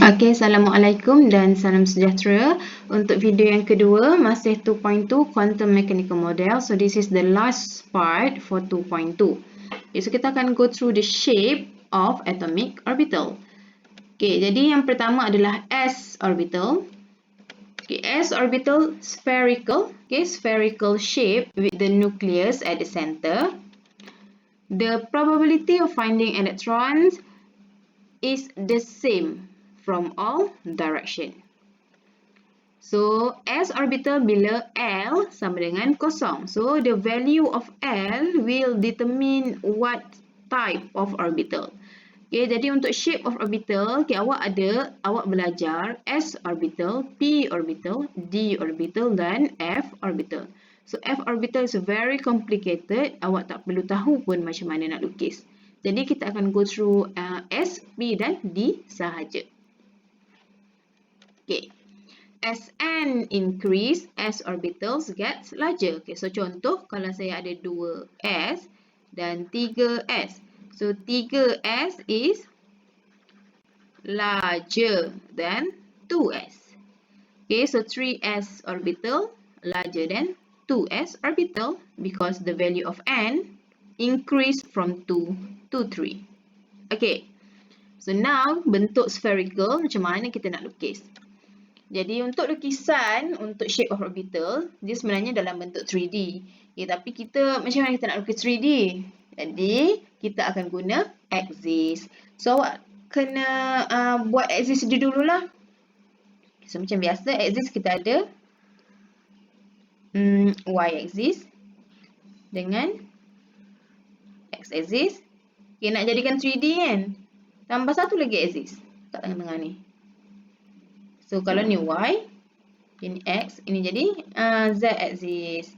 Okey, Assalamualaikum dan salam sejahtera. Untuk video yang kedua, masih 2.2 Quantum Mechanical Model. So, this is the last part for 2.2. Okay, so kita akan go through the shape of atomic orbital. Okay, jadi yang pertama adalah S orbital. Okay, S orbital spherical. Okay, spherical shape with the nucleus at the center. The probability of finding electrons is the same from all direction. So, S orbital bila L sama dengan kosong. So, the value of L will determine what type of orbital. Okay, jadi untuk shape of orbital, okay, awak belajar S orbital, P orbital, D orbital dan F orbital. So, F orbital is very complicated. Awak tak perlu tahu pun macam mana nak lukis. Jadi, kita akan go through S, P dan D sahaja. Okay. As n increase, S orbitals gets larger. Okay, so contoh kalau saya ada 2S dan 3S. So 3S is larger than 2S. Okay, so 3S orbital larger than 2S orbital because the value of n increased from 2 to 3. Okay, so now bentuk spherical macam mana kita nak lukis? Jadi untuk lukisan, untuk shape of orbital, dia sebenarnya dalam bentuk 3D. Okay, tapi kita, macam mana kita nak lukis 3D? Jadi, kita akan guna axis. So, awak kena buat axis dia dululah. So, macam biasa, axis kita ada y-axis dengan x-axis. Okay, nak jadikan 3D kan? Tambah satu lagi axis kat tengah-tengah ni. So, kalau ni Y, ini X, ini jadi Z axis.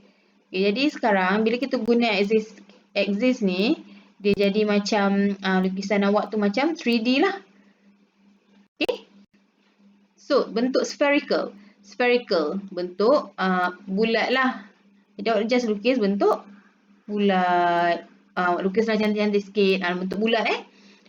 Okay, jadi sekarang, bila kita guna axis ni, dia jadi macam, lukisan awak tu macam 3D lah. Okay. So, bentuk spherical. Spherical, bentuk bulat lah. Jadi, awak just lukis bentuk bulat. Lukislah cantik-cantik sikit, bentuk bulat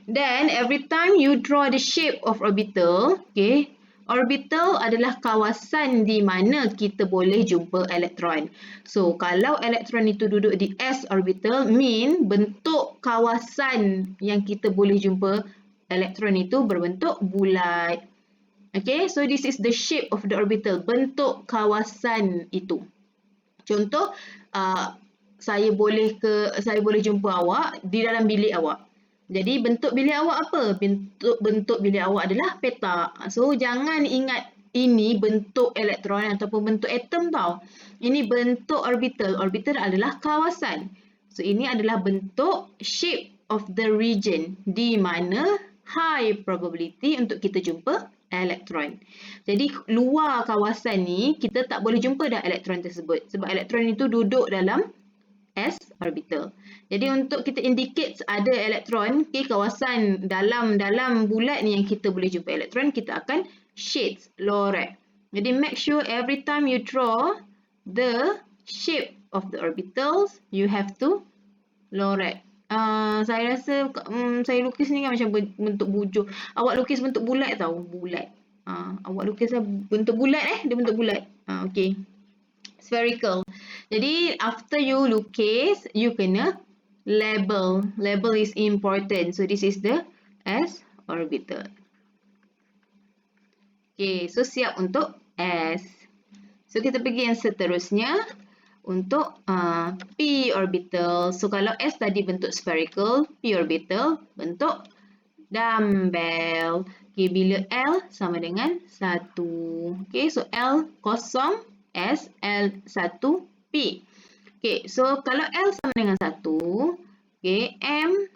Then, every time you draw the shape of orbital, okay, orbital adalah kawasan di mana kita boleh jumpa elektron. So, kalau elektron itu duduk di S orbital, mean bentuk kawasan yang kita boleh jumpa elektron itu berbentuk bulat. Okay, so this is the shape of the orbital, bentuk kawasan itu. Contoh, saya boleh jumpa awak di dalam bilik awak. Jadi bentuk bilik awak apa? Bentuk bilik awak adalah petak. So jangan ingat ini bentuk elektron ataupun bentuk atom tau. Ini bentuk orbital. Orbital adalah kawasan. So ini adalah bentuk shape of the region di mana high probability untuk kita jumpa elektron. Jadi luar kawasan ni kita tak boleh jumpa dah elektron tersebut sebab elektron itu duduk dalam S orbital. Jadi untuk kita indicate ada elektron, okay, kawasan dalam bulat ni yang kita boleh jumpa elektron, kita akan shades, lorek. Jadi make sure every time you draw the shape of the orbitals, you have to lorek. Saya rasa saya lukis ni kan macam bentuk bujur. Awak lukis bentuk bulat tau, bulat. Awak lukis bentuk bulat dia bentuk bulat. Okay. Spherical. Jadi, after you lukis, you kena label. Label is important. So, this is the S orbital. Okay, so siap untuk S. So, kita pergi yang seterusnya untuk P orbital. So, kalau S tadi bentuk spherical, P orbital bentuk dumbbell. Okay, bila L sama dengan 1. Okay, so L kosong, S, L1, P. Okay, so kalau L sama dengan 1, okay, M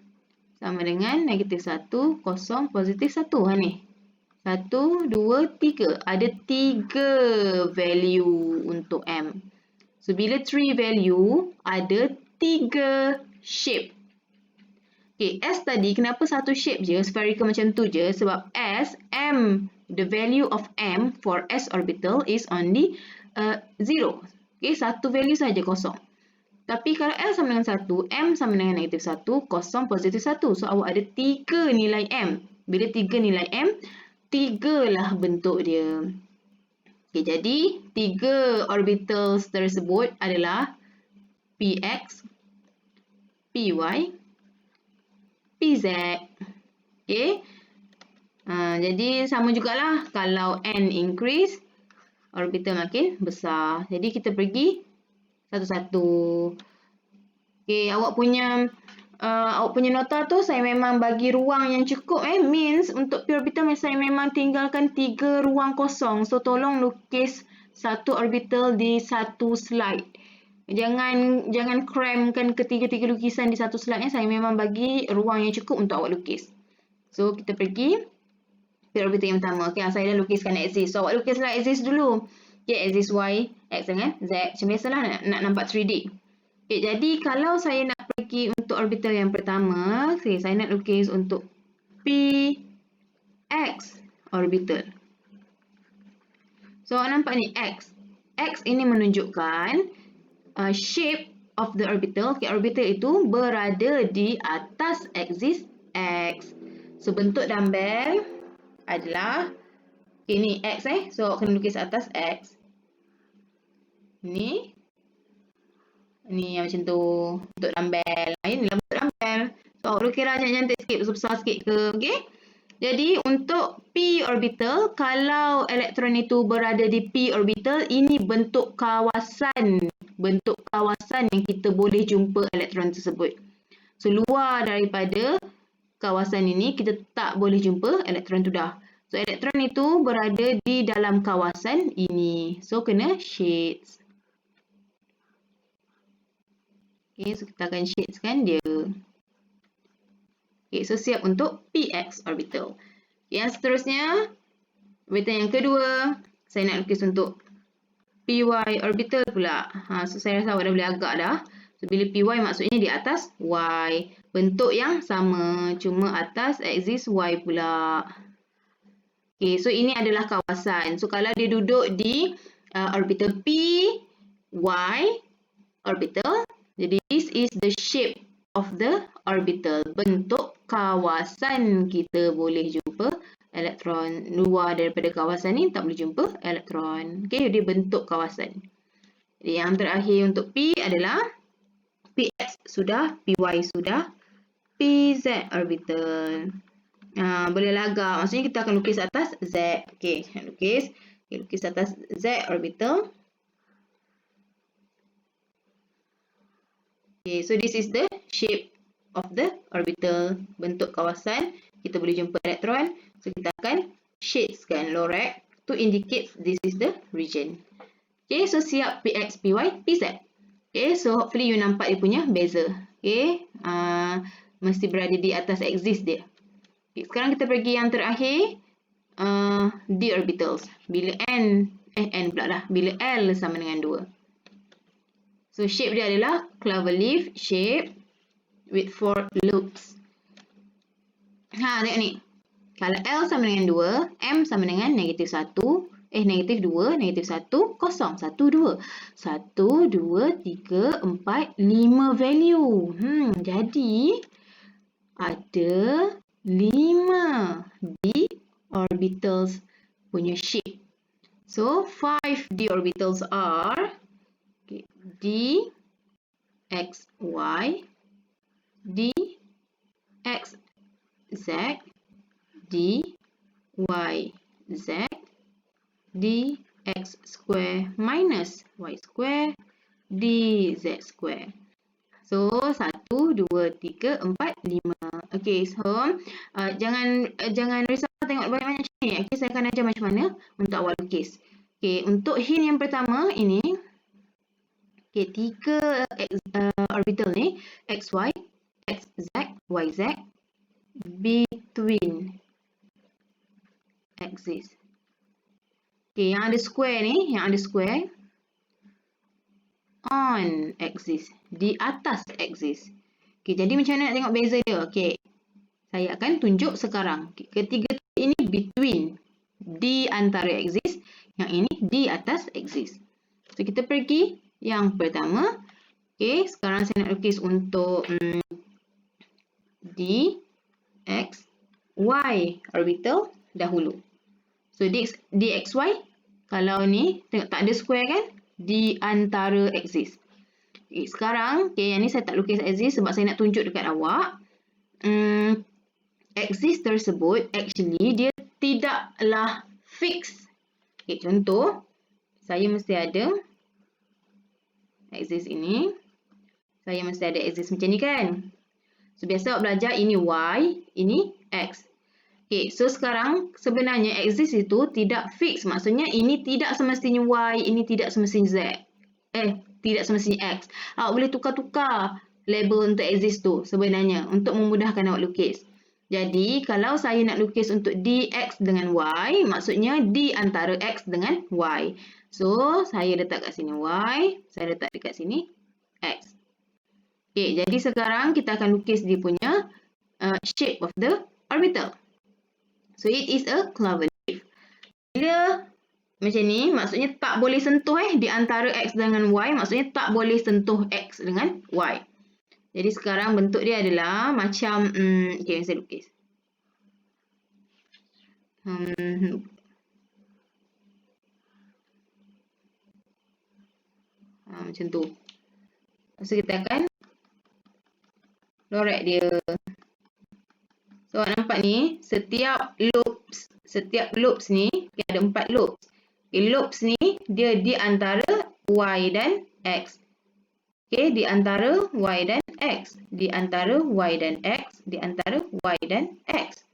sama dengan negatif 1, kosong, positif 1. Ni. 1, 2, 3. Ada 3 value untuk M. So, bila 3 value, ada 3 shape. Okay, S tadi kenapa satu shape je, spherical macam tu je? Sebab S, M, the value of M for S orbital is only 0. Okay, satu value saja kosong. Tapi kalau L sama dengan 1, M sama dengan negatif 1, kosong, positif 1. So, awak ada 3 nilai M. Bila 3 nilai M, 3 lah bentuk dia. Okay, jadi 3 orbitals tersebut adalah Px, Py, Pz. Okay. Jadi sama jugalah kalau n increase, orbital makin besar. Jadi kita pergi satu-satu. Okay, awak punya nota tu saya memang bagi ruang yang cukup. Means untuk p orbital saya memang tinggalkan 3 ruang kosong. So tolong lukis satu orbital di satu slide. Jangan cramkan ketiga-tiga lukisan di satu slide. Saya memang bagi ruang yang cukup untuk awak lukis. So kita pergi p orbital yang pertama. Okay, saya dah lukiskan axis. So awak lukislah axis dulu. Okay, axis y, x dengan z. Macam biasalah nak nampak 3D. Okay, jadi kalau saya nak pergi untuk orbital yang pertama, saya nak lukis untuk Px orbital. So, nampak ni X. X ini menunjukkan shape of the orbital. Okay, orbital itu berada di atas axis X. So, bentuk dumbbell adalah, okay, ni X So, kena lukis atas X. Ni yang macam tu, bentuk dumbbell. Ini lah bentuk dumbbell. So, lukislah cantik-cantik sikit, besar-besar sikit ke, okay? Jadi, untuk p orbital, kalau elektron itu berada di p orbital, ini bentuk kawasan. Bentuk kawasan yang kita boleh jumpa elektron tersebut. So, luar daripada kawasan ini, kita tak boleh jumpa elektron tu dah. So, elektron itu berada di dalam kawasan ini. So, kena shades. Okay, so kita akan shadeskan dia. Okay, so siap untuk Px orbital. Yang seterusnya, orbital yang kedua, saya nak lukis untuk Py orbital pula. So saya rasa awak dah boleh agak dah. So bila Py maksudnya di atas y. Bentuk yang sama, cuma atas axis y pula. Okay, so ini adalah kawasan. So kalau dia duduk di orbital P, y orbital, jadi this is the shape of the orbital. Bentuk kawasan kita boleh jumpa elektron. Luar daripada kawasan ni tak boleh jumpa elektron. Okay, dia bentuk kawasan. Jadi yang terakhir untuk P adalah Px sudah, Py sudah, Pz orbital. Boleh agak. Maksudnya kita akan lukis atas Z. Okay, lukis atas Z orbital. Okay, so this is the shape of the orbital. Bentuk kawasan. Kita boleh jumpa elektron. So, kita akan shadeskan lorem to indicate this is the region. Okay, so siap Px, Py, Pz. Okay, so hopefully you nampak dia punya beza. Okay, mesti berada di atas axis dia. Okay, sekarang kita pergi yang terakhir. D orbitals. Bila n pula dah. Bila L sama dengan 2. So, shape dia adalah cloverleaf shape with 4 loops. Tengok ni. Kalau L sama dengan 2, M sama dengan negatif 1, negatif 2, negatif 1, kosong. 1, 2. 1, 2, 3, 4, 5 value. Jadi, ada 5 D orbitals punya shape. So, 5 D orbitals are D, X, Y, D, X, Z, D, Y, Z, D, X square minus Y square, D, Z square. So, 1, 2, 3, 4, 5. Okay, so, jangan risau tengok banyak-banyak macam ni. Okay, saya akan ajar macam mana untuk awak lukis. Okay, untuk hint yang pertama ini, okay, 3 orbital ni, XY, XZ, YZ, between axis. Okay, yang ada square ni, on axis, di atas axis. Okay, jadi macam mana nak tengok beza dia? Okay, saya akan tunjuk sekarang. Okay, ketiga ini between, di antara axis, yang ini di atas axis. So, kita pergi yang pertama. Okay, sekarang saya nak lukis untuk D, X, Y orbital dahulu. So dxy, kalau ni tengok tak ada square kan, di antara axis. Okay, sekarang yang ni saya tak lukis axis sebab saya nak tunjuk dekat awak. Axis tersebut actually dia tidaklah fix. Okay, contoh saya mesti ada axis ini. Saya mesti ada axis macam ni kan. So biasa awak belajar ini y, ini x. Okay, so sekarang sebenarnya axis itu tidak fix. Maksudnya ini tidak semestinya y, ini tidak semestinya z. Tidak semestinya x. Awak boleh tukar-tukar label untuk axis tu sebenarnya untuk memudahkan awak lukis. Jadi kalau saya nak lukis untuk dx dengan y, maksudnya di antara x dengan y. So saya letak kat sini y, saya letak dekat sini x. Okay, jadi sekarang kita akan lukis dia punya shape of the orbital. So it is a cloverleaf. Bila macam ni, maksudnya tak boleh sentuh di antara x dengan y, maksudnya tak boleh sentuh x dengan y. Jadi sekarang bentuk dia adalah macam, okay, saya lukis. Macam tu. So kita akan lorek dia. So awak nampak ni, setiap loops ni, okay, ada 4 loops. Okay, loops ni dia di antara y dan x. Okay, di antara y dan x, di antara y dan x, di antara y dan x.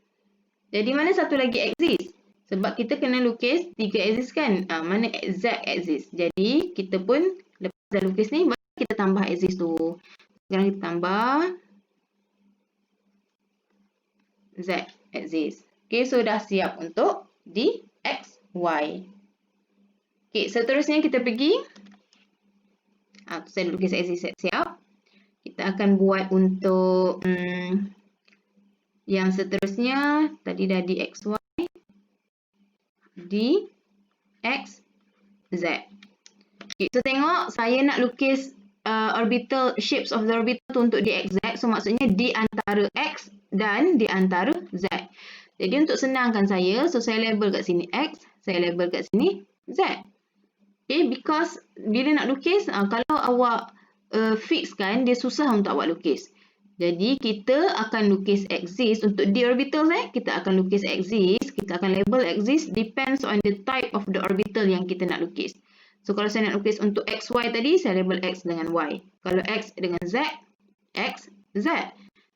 Jadi mana satu lagi axis? Sebab kita kena lukis 3 axis kan? Mana z axis? Jadi kita pun lepas dah lukis ni, baru kita tambah axis tu. Sekarang kita tambah z axis. Okay, so dah siap untuk dxy. Okay, seterusnya kita pergi. Saya lukis axis siap. Kita akan buat untuk yang seterusnya. Tadi dah dxy, dxz. Okay, so tengok saya nak lukis orbital, shapes of the orbital tu untuk dxz. So maksudnya di antara x dan di antara z. Jadi untuk senangkan saya, so saya label kat sini x, saya label kat sini z. Okay, because bila nak lukis, kalau awak fixkan, dia susah untuk awak lukis. Jadi kita akan lukis axis untuk d orbital. Kita akan lukis axis, kita akan label axis depends on the type of the orbital yang kita nak lukis. So kalau saya nak lukis untuk xy tadi, saya label x dengan y. Kalau x dengan z, x, z.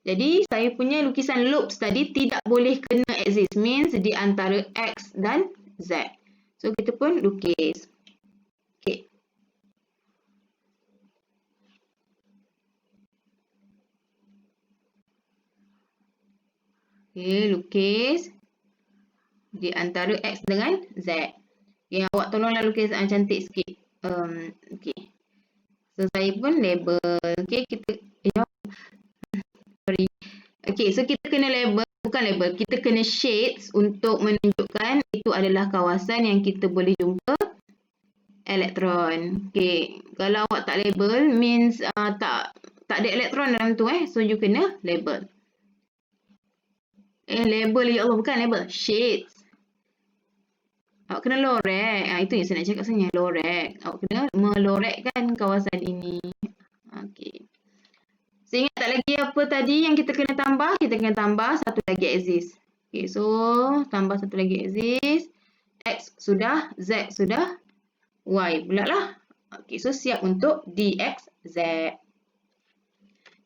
Jadi saya punya lukisan loops tadi tidak boleh kena axis, means di antara x dan z. So kita pun lukis. Okay. Okay, lukis di antara x dengan z. Okay, awak tolonglah lukis cantik sikit. Okay. So saya pun label. Okay, Okay, so kita kena label, bukan label, kita kena shades untuk menunjukkan itu adalah kawasan yang kita boleh jumpa elektron. Okay, kalau awak tak label, means tak ada elektron dalam tu. So you kena label. Label, ya Allah, bukan label, shades. Awak kena lorek. Itu yang saya nak cakap sebenarnya, lorek. Awak kena melorekkan kawasan ini. Okay. So ingat tak lagi apa tadi yang kita kena tambah? Kita kena tambah satu lagi axis. Okay, so tambah satu lagi axis. X sudah, Z sudah, Y pula lah. Okay, so siap untuk dxz.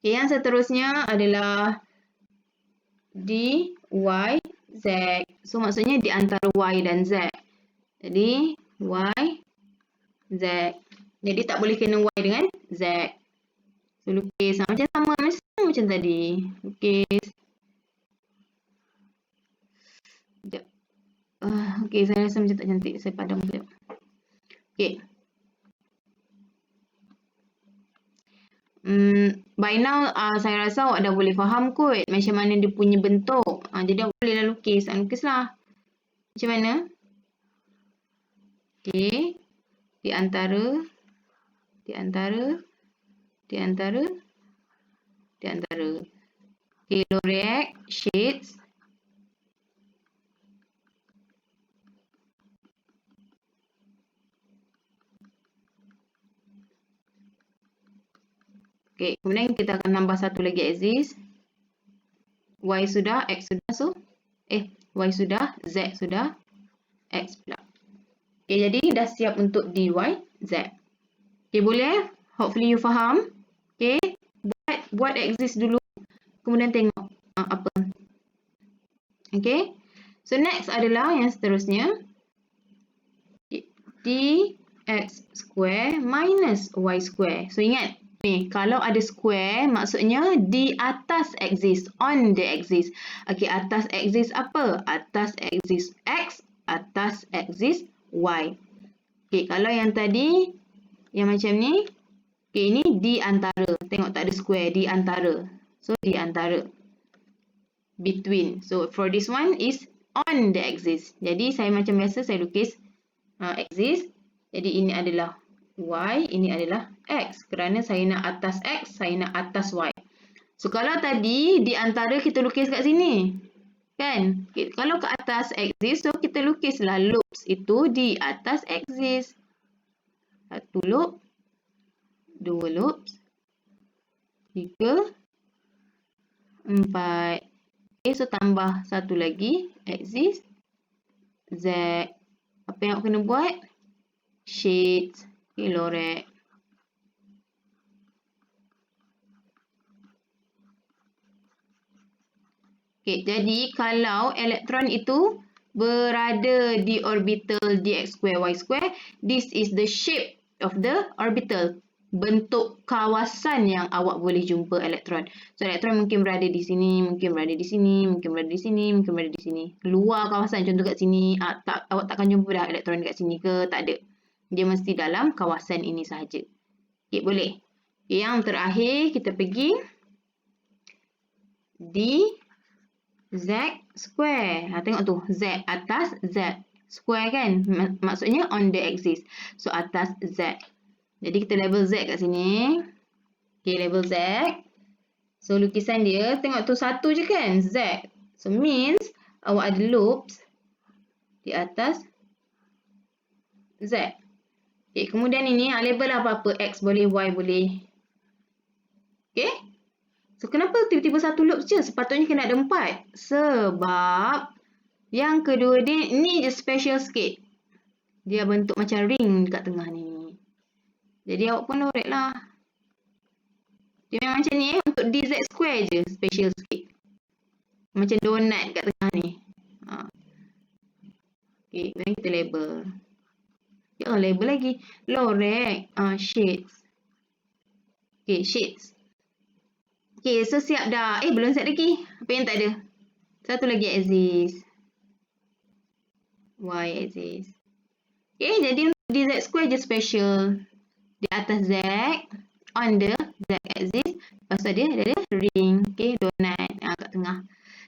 Okay, yang seterusnya adalah dyz. So maksudnya di antara Y dan Z. Jadi Y, Z. Jadi tak boleh kena Y dengan Z. So lukis macam sama macam tadi. Lukis. Sekejap. Okay, saya rasa macam tak cantik. Saya padam sekejap. Okay. By now, saya rasa awak dah boleh faham kot macam mana dia punya bentuk. Jadi awak bolehlah lukis. Lukislah. Macam mana? Okay. Di antara. Okay, lorek, shades. Okay, kemudian kita akan tambah satu lagi axis. Y sudah, X sudah, so Y sudah, Z sudah, X pula. Okay, jadi dah siap untuk dy Z. Okay, boleh? Hopefully you faham. Okay, buat axis dulu, kemudian tengok apa. Okay, so next adalah yang seterusnya. Dx square minus y square. So ingat, ni kalau ada square maksudnya di atas axis, on the axis. Okay, atas axis apa? Atas axis x, atas axis y. Okay, kalau yang tadi, yang macam ni, okay, ini di antara. Tengok tak ada square, di antara. So, di antara. Between. So, for this one is on the axis. Jadi, saya macam biasa, saya lukis axis. Jadi, ini adalah y, ini adalah x. Kerana saya nak atas x, saya nak atas y. So, kalau tadi, di antara kita lukis kat sini. Kan? Okay, kalau ke atas axis, so kita lukislah loops itu di atas axis. Satu loop, dua loops, tiga, empat. Okay, so tambah satu lagi, axis, Z. Apa yang kena buat? Shades, okay, lorek. Okay, jadi kalau elektron itu berada di orbital dx square y square, this is the shape of the orbital. Bentuk kawasan yang awak boleh jumpa elektron. So, elektron mungkin berada di sini, mungkin berada di sini, mungkin berada di sini, mungkin berada di sini. Luar kawasan, contoh kat sini, awak takkan jumpa dah elektron kat sini ke? Tak ada. Dia mesti dalam kawasan ini sahaja. Okay, boleh. Okay, yang terakhir, kita pergi di Z square. Tengok tu. Z atas Z. Square kan? Maksudnya on the axis. So, atas Z. Jadi, kita label Z kat sini. Okay, label Z. So, lukisan dia. Tengok tu satu je kan? Z. So, means awak ada loops di atas Z. Okay, kemudian ini label apa-apa. X boleh, Y boleh. Okay? So, kenapa tiba-tiba satu loop je? Sepatutnya kena ada 4. Sebab yang kedua ni je special sikit. Dia bentuk macam ring dekat tengah ni. Jadi, awak pun lorek lah. Dia memang macam ni untuk dz square je. Special sikit. Macam donut kat tengah ni. Okay, kemudian kita label. Ya, label lagi. Lorek. Shades. Okay, shades. Okay, so siap dah. Belum siap lagi. Apa yang tak ada? Satu lagi axis. Y axis. Okay, jadi untuk dz square je special. Di atas Z, on the Z axis. Lepas tu ada ring. Okay, donut kat tengah.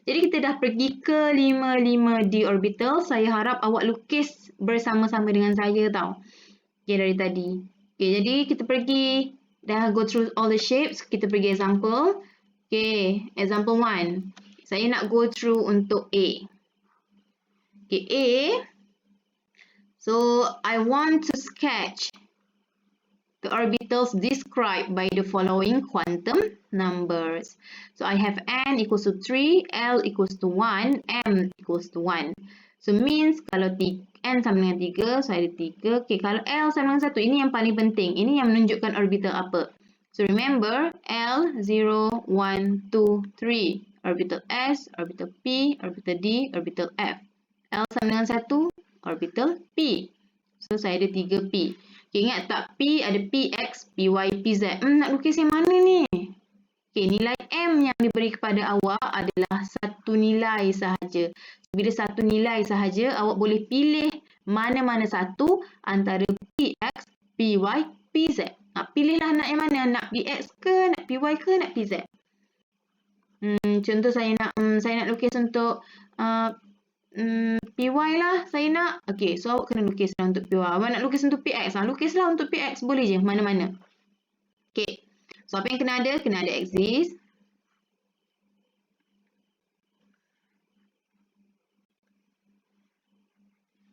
Jadi kita dah pergi ke 5,5D orbital. Saya harap awak lukis bersama-sama dengan saya tau. Okay, dari tadi. Okay, jadi kita pergi, dah go through all the shapes. Kita pergi example. Okay, example 1. Saya nak go through untuk A. Okay, A. So, I want to sketch the orbitals described by the following quantum numbers. So, I have n equals to 3, L equals to 1, M equals to 1. So, means kalau n sama dengan 3, so ada 3. Okay, kalau L sama dengan 1, ini yang paling penting. Ini yang menunjukkan orbital apa. So, remember, L, 0, 1, 2, 3. Orbital S, orbital P, orbital D, orbital F. L sama dengan 1, orbital P. So, saya ada 3P. Okay, ingat tak? P ada PX, PY, PZ. Nak lukis yang mana ni? Okay, nilai M yang diberi kepada awak adalah satu nilai sahaja. Bila satu nilai sahaja, awak boleh pilih mana-mana satu antara PX, PY, PZ. Pilihlah nak yang mana. Nak PX ke, nak PY ke, nak PZ. Contoh saya nak lukis untuk PY lah saya nak. Okay, so awak kena lukislah untuk PY. Awak nak lukis untuk PX lah. Lukislah untuk PX. Boleh je, mana-mana. Okay. So, apa yang kena ada? Kena ada axis.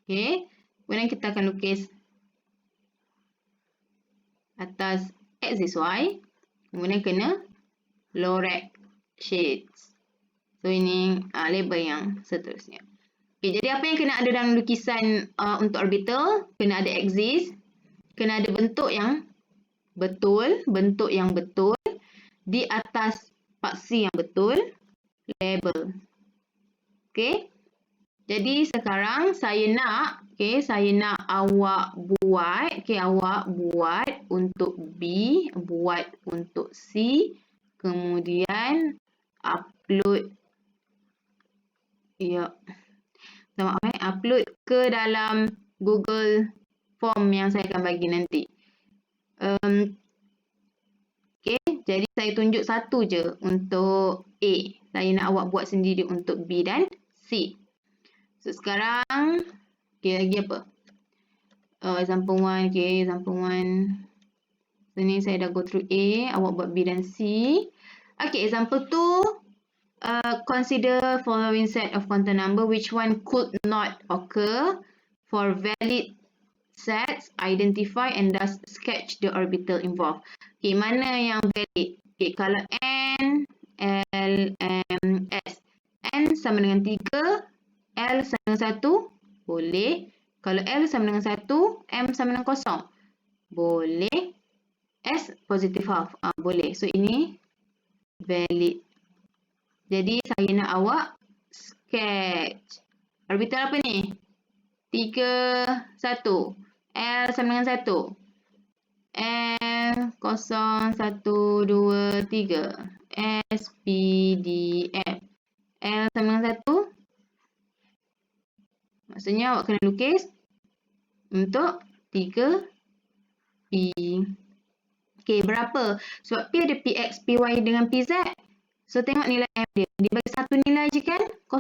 Okay. Kemudian kita akan lukis atas axis Y. Kemudian kena Lorac shades. So ini label yang seterusnya. Okay, jadi apa yang kena ada dalam lukisan untuk orbital? Kena ada axis, kena ada bentuk yang betul di atas paksi yang betul, label. Okay. Jadi sekarang saya nak awak buat untuk B, buat untuk C, kemudian upload upload ke dalam Google Form yang saya akan bagi nanti. Okay, jadi saya tunjuk satu je untuk A. Saya nak awak buat sendiri untuk B dan C. So sekarang, lagi apa? Example 1, example 1. So ni saya dah go through A, awak buat B dan C. Okay, example 2. Consider following set of quantum number which one could not occur. For valid sets, identify and thus sketch the orbital involved. Okay, mana yang valid? Okay, kalau N, L, M, S. N sama dengan 3, L sama dengan 1, boleh. Kalau L sama dengan 1, M sama dengan 0, boleh. S positive half, boleh. So ini valid. Jadi saya nak awak sketch. Orbital apa ni? 3, 1. L sama dengan 1. L, 0, 1, 2, 3. S, P, D, F. L sama dengan 1. Maksudnya awak kena lukis untuk 3 P. Okay, berapa? Sebab P ada PX, PY dengan PZ. So, tengok nilai M dia. Dia bagi satu nilai je kan? 0.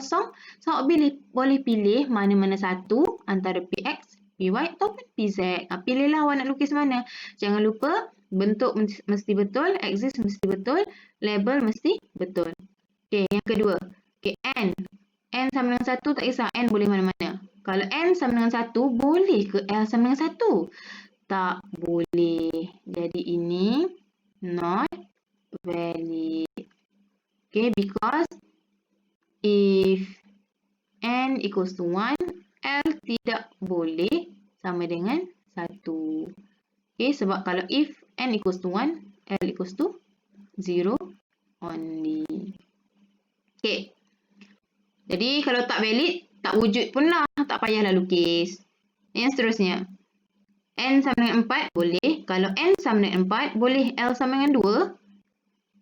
So, awak boleh pilih mana-mana satu antara PX, PY ataupun PZ. Pilihlah awak nak lukis mana. Jangan lupa, bentuk mesti betul, axis mesti betul, label mesti betul. Okay, yang kedua. Okay, N. N sama dengan 1, tak kisah. N boleh mana-mana. Kalau N sama dengan 1, boleh ke L sama dengan 1? Tak boleh. Jadi ini not valid. Okay, because if N equals to 1, L tidak boleh sama dengan 1. Okay, sebab kalau if N equals to 1, L equals to 0 only. Okay. Jadi kalau tak valid, tak wujud pun lah. Tak payahlah lukis. Yang seterusnya. N sama dengan 4, boleh. Kalau N sama dengan 4, boleh L sama dengan 2?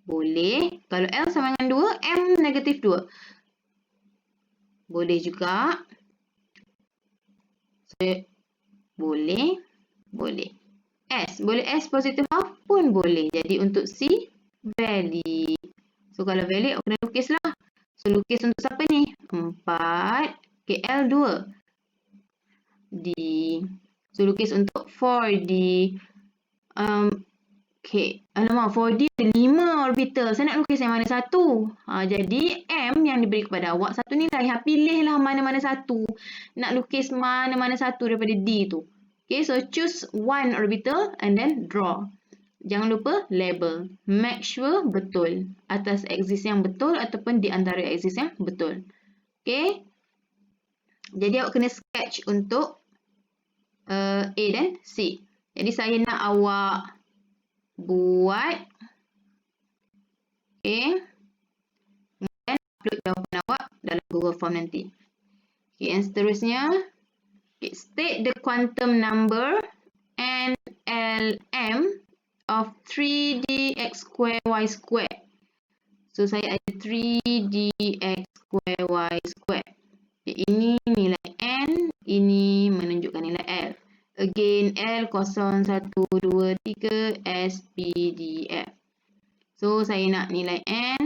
Boleh. Kalau L sama dengan 2, M negatif 2. Boleh juga. So, boleh. Boleh. S. Boleh S positif half pun boleh. Jadi untuk C, valid. So, kalau valid, kena lukis lah. So, lukis untuk siapa ni? 4. Okay, L 2. D. So, lukis untuk 4D. Okay. Alamak, 4D ada 5 orbital. Saya nak lukis yang mana satu? Jadi, M yang diberi kepada awak satu nilai. Pilihlah mana-mana satu. Nak lukis mana-mana satu daripada D tu. Okay, so choose one orbital and then draw. Jangan lupa label. Make sure betul. Atas axis yang betul ataupun di antara axis yang betul. Okay. Jadi, awak kena sketch untuk A dan C. Jadi saya nak awak buat. Okay. Kemudian upload jawapan awak dalam Google Form nanti. Okay, yang seterusnya. Okay, state the quantum number NLM of 3D x square y square. So saya ada 3D x square y square. Okay, ini nilai N, ini menunjukkan nilai L. Again, L 0, 1, 2, 3, S, P, D, F. So, saya nak nilai N,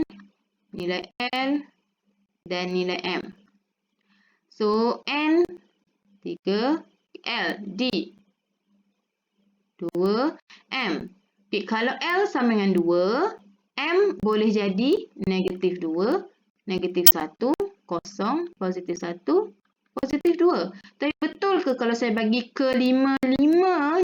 nilai L, dan nilai M. So, N, 3, L, D, 2, M. Okay, kalau L sama dengan 2, M boleh jadi negatif 2, negatif 1, 0, positif 1, positif 2. Tapi betul ke kalau saya bagi ke 5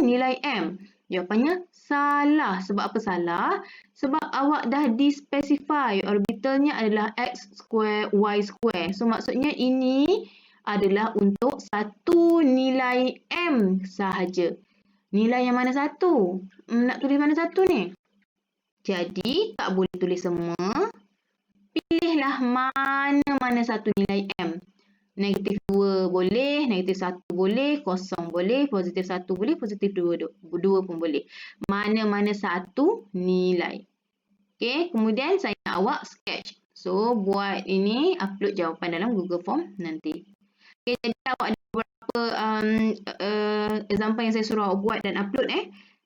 nilai M? Jawapannya salah. Sebab apa salah? Sebab awak dah di-specify orbitalnya adalah x square, y square. So, maksudnya ini adalah untuk satu nilai m sahaja. Nilai yang mana satu? Nak tulis mana satu ni? Jadi, tak boleh tulis semua. Pilihlah mana-mana satu nilai m. Negatif 2 boleh, negatif 1 boleh, kosong boleh, positif 1 boleh, positif 2 pun boleh. Mana-mana satu nilai. Okey, kemudian saya nak awak sketch. So, buat ini, upload jawapan dalam Google Form nanti. Okey, jadi awak ada beberapa example yang saya suruh awak buat dan upload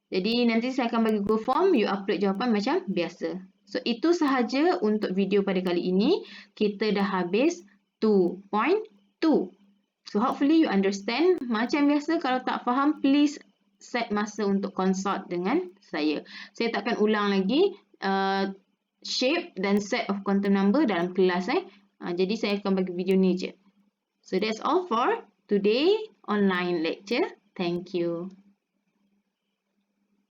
Jadi nanti saya akan bagi Google Form, you upload jawapan macam biasa. So, itu sahaja untuk video pada kali ini. Kita dah habis 2.2. So, hopefully you understand. Macam biasa, kalau tak faham, please set masa untuk consult dengan saya. Saya takkan ulang lagi shape dan set of quantum number dalam kelas. Jadi, saya akan bagi video ni je. So, that's all for today online lecture. Thank you.